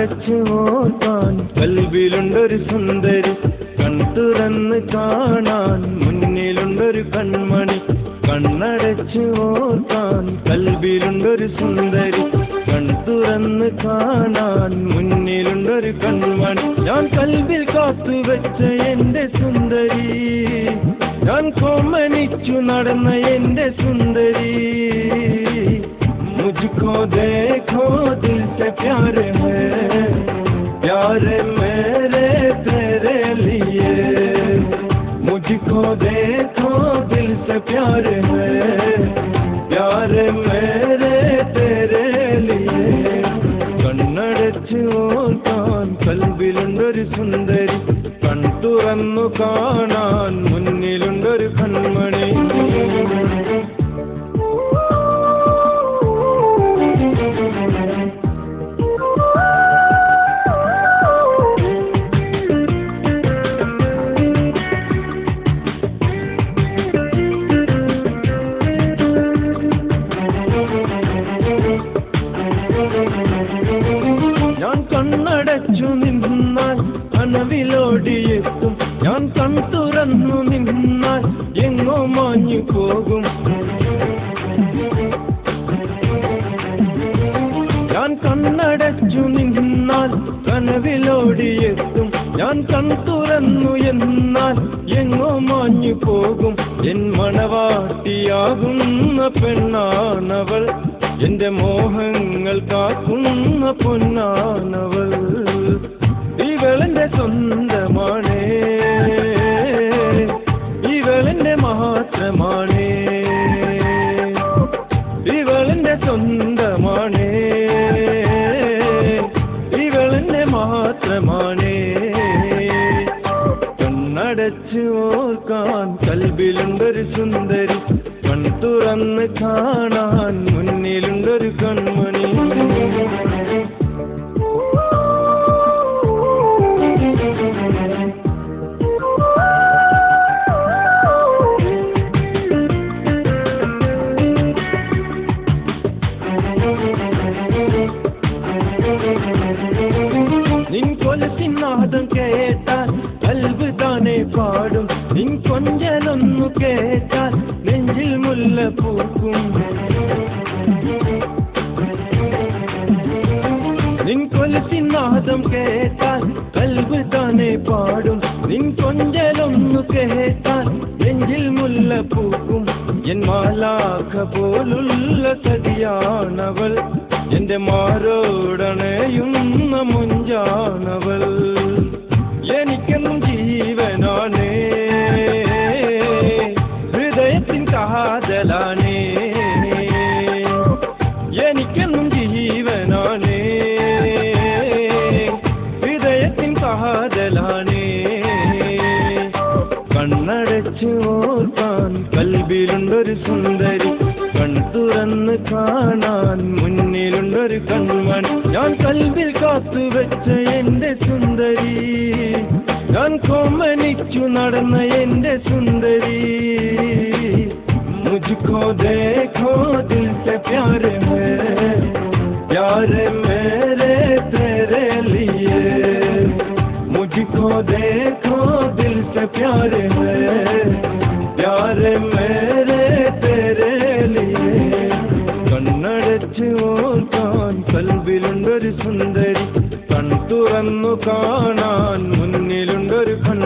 കണ്ണടച്ച് ഓർക്കാൻ കൽവിലുണ്ടൊരു സുന്ദരി, കൺതുറന്ന് കാണാൻ മുന്നിലുണ്ടൊരു കൺമണി. കണ്ണടച്ച് ഓർക്കാൻ കൽവിലുണ്ടൊരു സുന്ദരി, കൺതുറന്ന് കാണാൻ മുന്നിലുണ്ടൊരു കൺമണി. ഞാൻ കൽവിൽ കാത്തുവെച്ച എന്റെ സുന്ദരി, ഞാൻ കോമനിച്ചു നടന്ന എന്റെ സുന്ദരി. मुझको देखो दिल से प्यार है, प्यार मेरे तेरे लिए. मुझको देखो दिल से प्यार है, प्यार मेरे तेरे लिए. കണ്ണടച്ച് ഓർക്കാൻ കൽവിലുണ്ടൊരു സുന്ദരി, കൺതുറന്നു കാണാൻ മുന്നിലുണ്ടൊരു കൺമണി. ഞാൻ കണ്ണടച്ചു നിന്നാൽ കനവിലോടിയെത്തും, ഞാൻ കൺ തുറന്നു നിന്നാൽ എങ്ങോ മാഞ്ഞു പോകും. ഞാൻ കണ്ണടച്ചു നിന്നാൽ കനവിലോടിയെത്തും, ഞാൻ കൺ തുറന്നു എന്നാൽ എങ്ങോ മാഞ്ഞു പോകും. എൻ മണവാട്ടിയാകുന്ന പെണ്ണാണവൾ, എന്റെ മോഹങ്ങൾ കാക്കുന്ന പൊന്നാണവൾ. ഇവളെന്റെ സ്വന്തമാണേ, ഇവളെന്റെ മാത്രമാണേ, ഇവളെന്റെ സ്വന്തമാണേ, ഇവളെന്റെ മാത്രമാണേ. കണ്ണടച്ച് ഓർക്കാൻ കൽവിലുണ്ടൊരു സുന്ദരി, കൺ തുറന്ന് കാണാൻ മുന്നിലുണ്ടൊരു കൺമണി. നിൻ കൊലത്തിനാദം കേട്ടാൽ കൽബ് താനെ പാടും, നിൻ കൊഞ്ചലൊന്നു കേട്ടാൽ നെഞ്ചിൽ മുല്ല പൂക്കും. നിൻ കൊലത്തിനാദം കേട്ടാൽ കൽബ് താനെ പാടും, നിൻ കൊഞ്ചലൊന്നു കേട്ടാൽ നെഞ്ചിൽ മുല്ല പൂക്കും. എൻ മാലാഖ പോലുള്ള സതിയാണവൾ, എന്റെ മാരോടണയുന്ന മുഞ്ചാണവൾ. എനിക്കെന്നും ജീവനാണേ, ഹൃദയത്തിൻ കാതലാണേ. എനിക്കെന്നും ജീവനാണേ, ഹൃദയത്തിൻ കാതലാണേ. കണ്ണടച്ച് ഓർക്കാൻ കൽവിലുണ്ടൊരു സുന്ദരി, കൺ തുറന്ന് കാണാൻ മുന്നിലുണ്ടൊരു കൺമണി. ഞാൻ കൽവിൽ കാത്തുവെച്ച എന്റെ സുന്ദരി, ഞാൻ കോമനിച്ചു നടന്ന എന്റെ സുന്ദരി. मुझको देखो दिल से प्यार है, प्यार मेरे तेरे लिए. मुझको देखो दिल से प्यार है, प्यार मेरे तेरे लिए. കണ്ണടച്ച് ഓർക്കാൻ കൽവിലുണ്ടൊരു സുന്ദരി, കൺ തുറന്നു കാണാൻ മുന്നിലുണ്ടൊരു കൺ